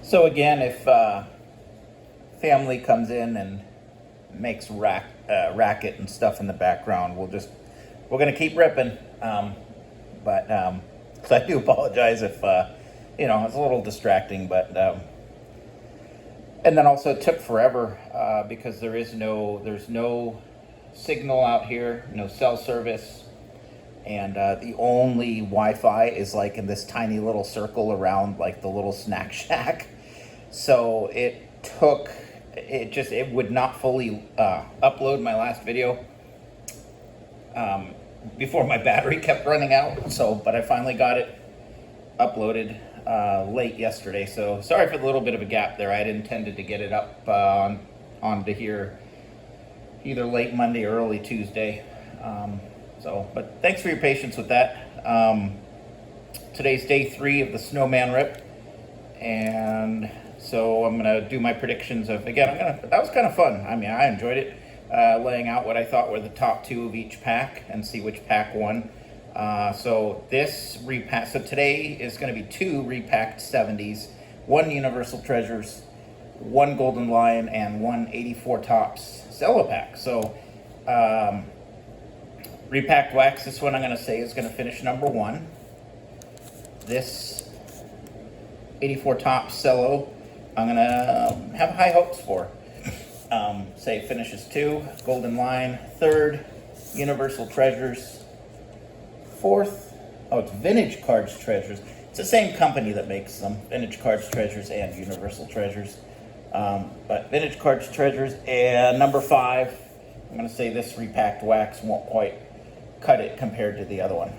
So again, if family comes in and makes racket and stuff in the background, we're gonna keep ripping. So I do apologize if it's a little distracting, but and then also it took forever because there's no signal out here, no cell service, and the only Wi-Fi is like in this tiny little circle around like the little snack shack. So it would not fully upload my last video before my battery kept running out. So, but I finally got it uploaded late yesterday. So sorry for the little bit of a gap there. I had intended to get it up onto here either late Monday or early Tuesday. But thanks for your patience with that. Today's day 3 of the Snowman rip, and so I'm gonna do my predictions of, again, that was kind of fun. I mean, I enjoyed it, laying out what I thought were the top 2 of each pack and see which pack won. So today is gonna be 2 repacked 70s, 1 Universal Treasures, 1 Golden Lion, and 1 84 Tops cello pack. So repacked wax, this one I'm gonna say is gonna finish number 1. This 84 Tops cello, I'm gonna have high hopes for. Say finishes 2, Golden Line 3rd, Universal Treasures 4th. Oh, it's Vintage Cards Treasures. It's the same company that makes them, Vintage Cards Treasures and Universal Treasures. But Vintage Cards Treasures, and number 5, I'm gonna say this repacked wax won't quite cut it compared to the other one.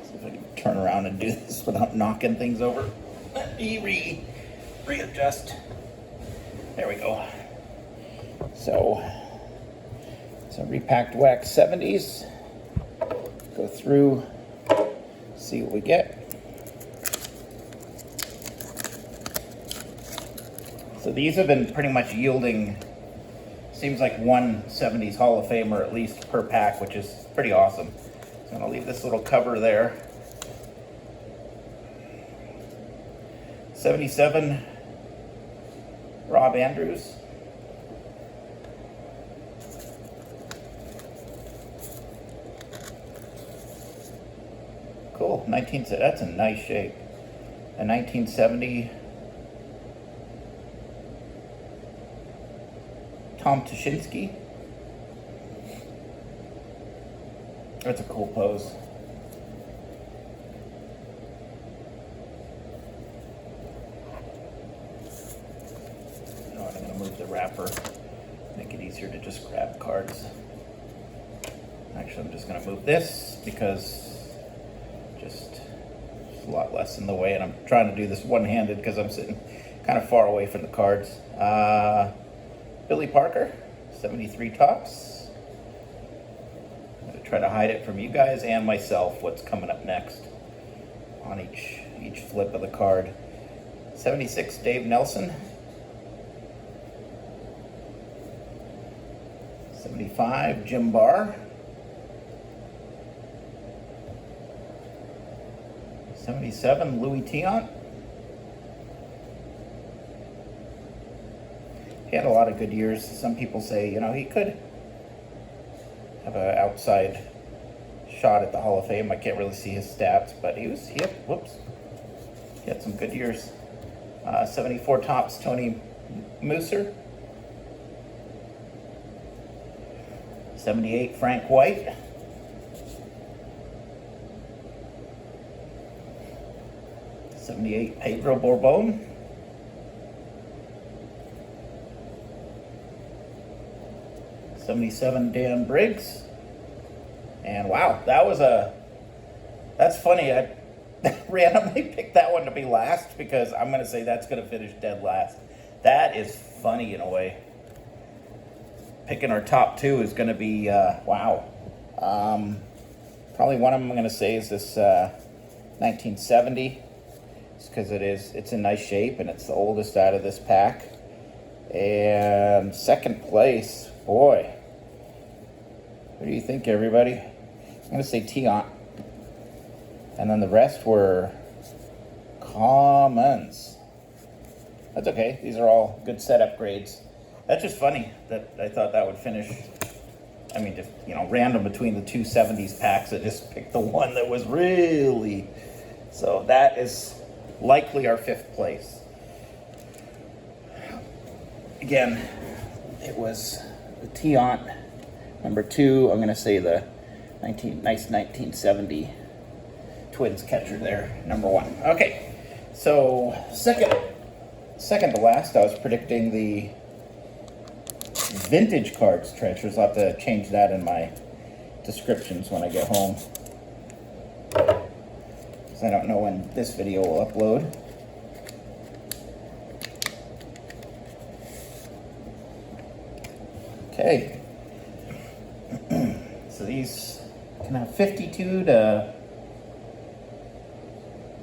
See if I can turn around and do this without knocking things over. Let me readjust. There we go. So repacked wax 70s. Go through, see what we get. So these have been pretty much yielding, seems like 1 70s Hall of Famer at least per pack, which is pretty awesome. So I'm gonna leave this little cover there. 77, Rob Andrews. Cool, that's a nice shape. A 1970 Tom Tuschinski. That's a cool pose. You know what, I'm gonna move the wrapper, make it easier to just grab cards. Actually, I'm just gonna move this because just a lot less in the way, and I'm trying to do this one-handed because I'm sitting kind of far away from the cards. Billy Parker, 73 Tops. I'm gonna try to hide it from you guys and myself what's coming up next on each flip of the card. 76 Dave Nelson. 75 Jim Barr. 77 Louis Tiant. He had a lot of good years. Some people say, he could have an outside shot at the Hall of Fame. I can't really see his stats, but he had some good years. 74 Tops Tony Mooser. 78 Frank White. 78 Pedro Bourbon. 77 Dan Briggs. And wow, that's funny. I randomly picked that one to be last because I'm going to say that's going to finish dead last. That is funny in a way. Picking our top 2 is going to be, wow. Probably one of them I'm going to say is this 1970. Because it's in nice shape and it's the oldest out of this pack. And second place, boy, what do you think, everybody? I'm gonna say Tiant, and then the rest were Commons. That's okay. These are all good setup grades. That's just funny that I thought that would finish. I mean, just, random between the two 70s packs. I just picked the one that was really... So that is likely our 5th place. Again, it was the Tiant. Number 2, I'm going to say the nice 1970 Twins catcher there, number 1. Okay, so second to last, I was predicting the vintage cards treasures. I'll have to change that in my descriptions when I get home, because I don't know when this video will upload. Okay, so these can have 52 to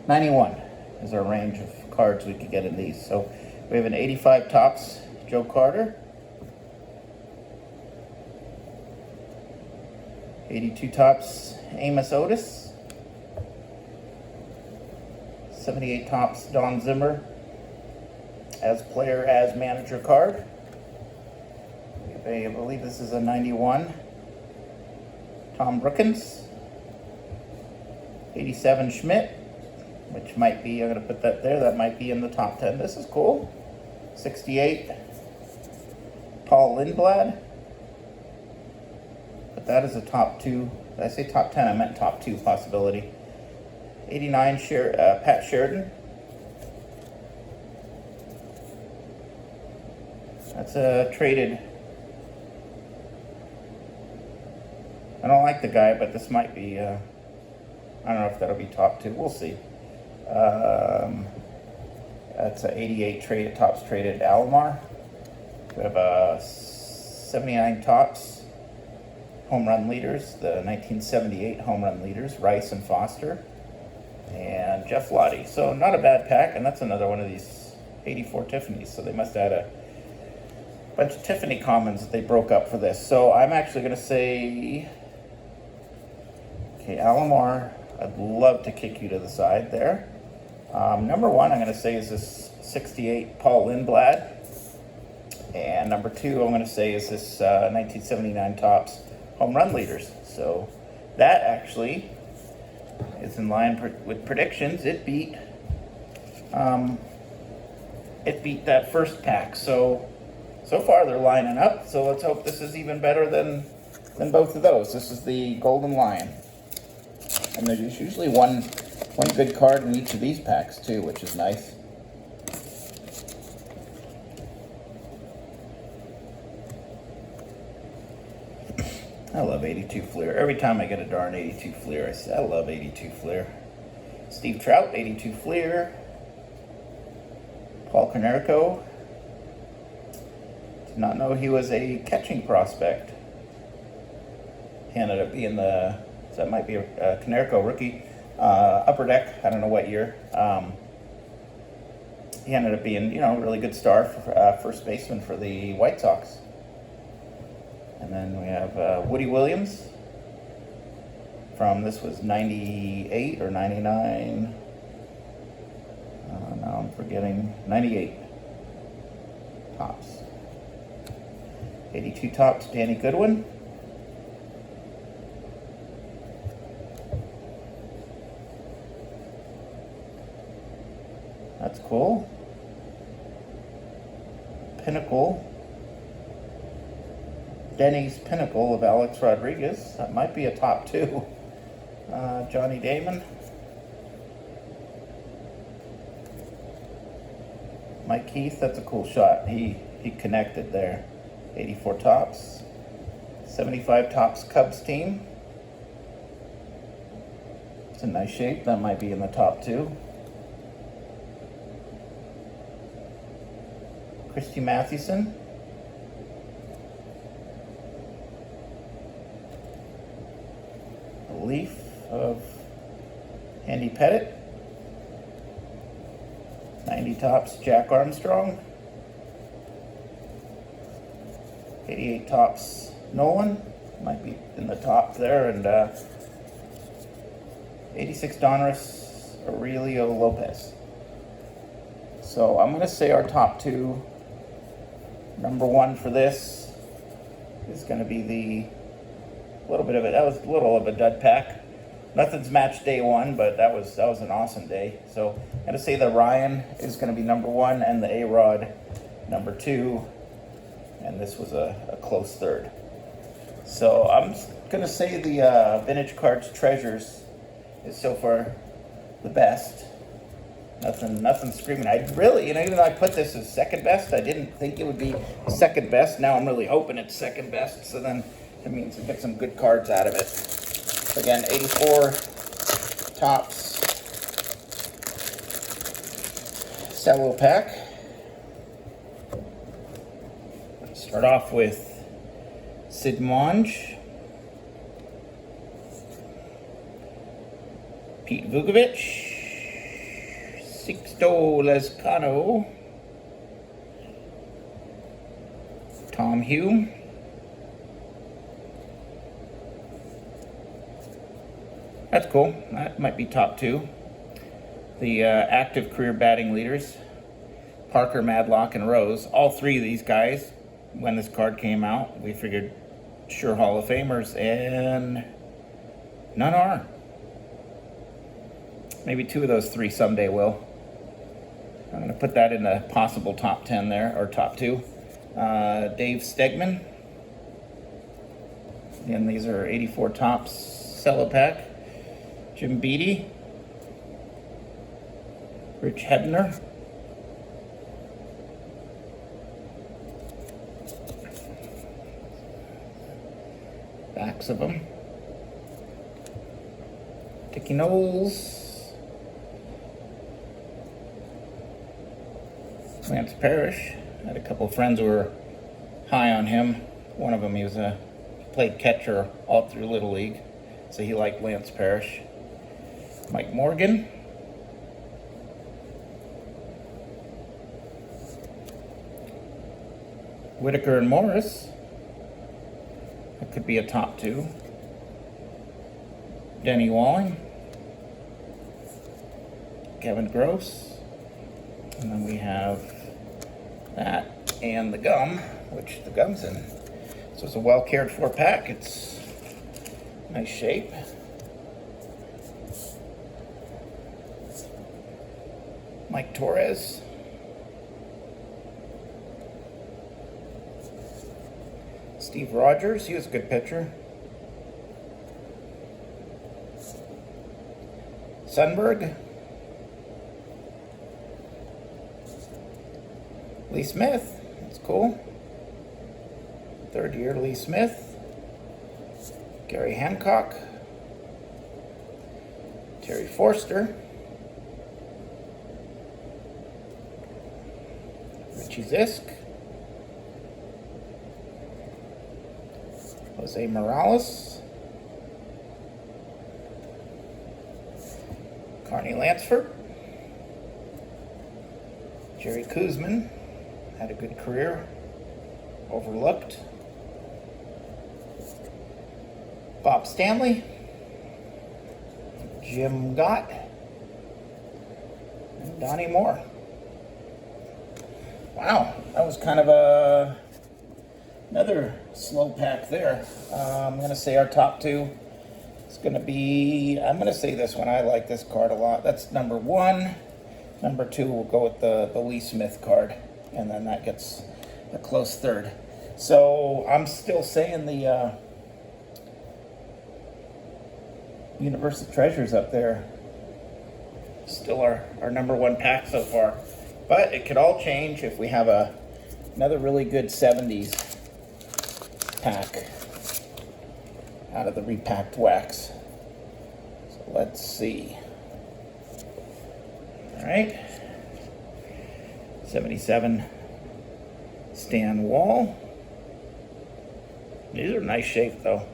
91 is our range of cards we could get in these. So we have an 85 Topps Joe Carter, 82 Topps Amos Otis, 78 Topps Don Zimmer as player as manager card. I believe this is a 91 Tom Brookins, 87 Schmidt, which might be, I'm going to put that there, that might be in the top 10. This is cool. 68 Paul Lindblad, but that is a top 2. Did I say top 10? I meant top 2 possibility. 89 Pat Sheridan. That's a traded. I don't like the guy, but this might be, I don't know if that'll be top 2. We'll see. That's a 88 Topps traded Alomar. We have a 79 Topps home run leaders, the 1978 home run leaders, Rice and Foster, and Jeff Lottie. So not a bad pack, and that's another one of these 84 Tiffany's. So they must have had a bunch of Tiffany Commons that they broke up for this. So I'm actually going to say, okay, Alomar, I'd love to kick you to the side there. Number 1, I'm going to say, is this 68 Paul Lindblad. And number 2, I'm going to say, is this 1979 Topps home run leaders. So that actually is in line with predictions. It beat that first pack. So far they're lining up. So let's hope this is even better than both of those. This is the Golden Lion. And there's usually one good card in each of these packs too, which is nice. I love 82 Fleer. Every time I get a darn 82 Fleer, I say I love 82 Fleer. Steve Trout, 82 Fleer. Paul Konerko. Did not know he was a catching prospect. He ended up being so that might be a Konerko rookie. Upper Deck, I don't know what year. He ended up being, really good star for first baseman for the White Sox. And then we have Woody Williams this was 98 or 99. Now I'm forgetting. 98 Topps. 82 Topps, Danny Goodwin. That's cool. Pinnacle. Denny's Pinnacle of Alex Rodriguez. That might be a top 2. Johnny Damon. Mike Keith, that's a cool shot. He connected there. 84 Topps. 75 Topps Cubs team. It's in nice shape. That might be in the top 2. Christy Mathewson. A leaf of Andy Pettit. 90 Topps Jack Armstrong. 88 Topps Nolan. Might be in the top there. And 86 Donruss Aurelio Lopez. So I'm going to say our top two. Number one for this is going to be the little bit of it. That was a little of a dud pack. Nothing's matched day one, but that was an awesome day. So I'm going to say the Ryan is going to be number one and the A-Rod number two. And this was a close third. So I'm going to say the Vintage Cards Treasures is so far the best. Nothing screaming. I really, even though I put this as second best, I didn't think it would be second best. Now I'm really hoping it's second best. So then it means we get some good cards out of it. Again, 84 tops cello pack. Start off with Sid Monge, Pete Vukovic, Sixto Lezcano, Tom Hume, that's cool. That might be top two. The active career batting leaders, Parker, Madlock, and Rose. All three of these guys, when this card came out, we figured sure Hall of Famers, and none are. Maybe two of those three someday will. I'm going to put that in the possible top 10 there, or top two. Dave Stegman. Again, these are 84 tops cello pack. Jim Beattie, Rich Hebner, backs of them, Dickie Knowles, Lance Parrish. I had a couple of friends who were high on him. One of them, he played catcher all through Little League, so he liked Lance Parrish. Mike Morgan, Whitaker and Morris. That could be a top two. Denny Walling, Kevin Gross, and then we have that and the gum, which the gum's in. So it's a well cared for pack. It's nice shape. Mike Torres, Steve Rogers, he was a good pitcher. Sundberg, Lee Smith, that's cool. Third year Lee Smith, Gary Hancock, Terry Forster, Richie Zisk, Jose Morales, Carney Lansford, Jerry Kuzman, had a good career, overlooked. Bob Stanley, Jim Gott, and Donnie Moore. Wow, that was kind of another slow pack there. I'm going to say our top two is going to be, I'm going to say this one. I like this card a lot. That's number one. Number two, we'll go with the Lee Smith card, and then that gets a close third. So I'm still saying the Universal Treasures up there. Still our number one pack so far. But it could all change if we have another really good 70s pack out of the repacked wax. So let's see. All right. 77 Stan Wall. These are nice shape though.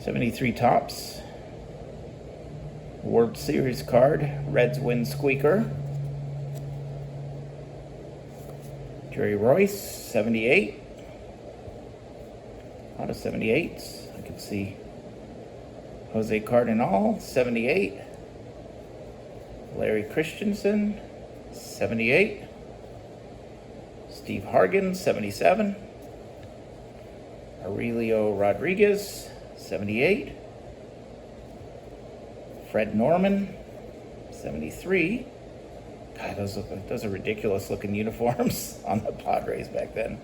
'73 Tops. World Series card, Reds win squeaker. Jerry Royce, 78. A lot of 78s. I can see Jose Cardinal, 78. Larry Christensen, 78. Steve Hargan, 77. Aurelio Rodriguez, 78. Fred Norman, 73. God, those are ridiculous looking uniforms on the Padres back then.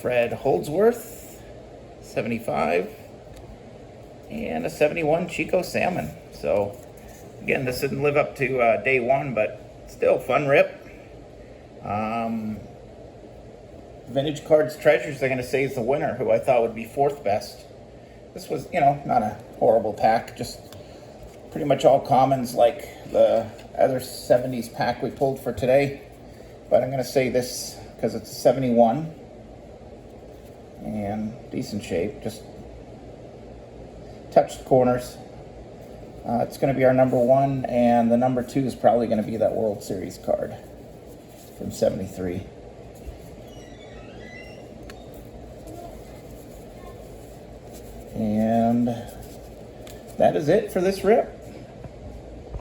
Fred Holdsworth, 75. And a 71 Chico Salmon. So, again, this didn't live up to day one, but still fun rip. Vintage Cards Treasures, they're going to say, is the winner, who I thought would be fourth best. This was, not a horrible pack, just pretty much all commons like the other 70s pack we pulled for today. But I'm going to say this because it's a 71 and decent shape, just touched corners. It's going to be our number one, and the number two is probably going to be that World Series card from 73. And that is it for this rip.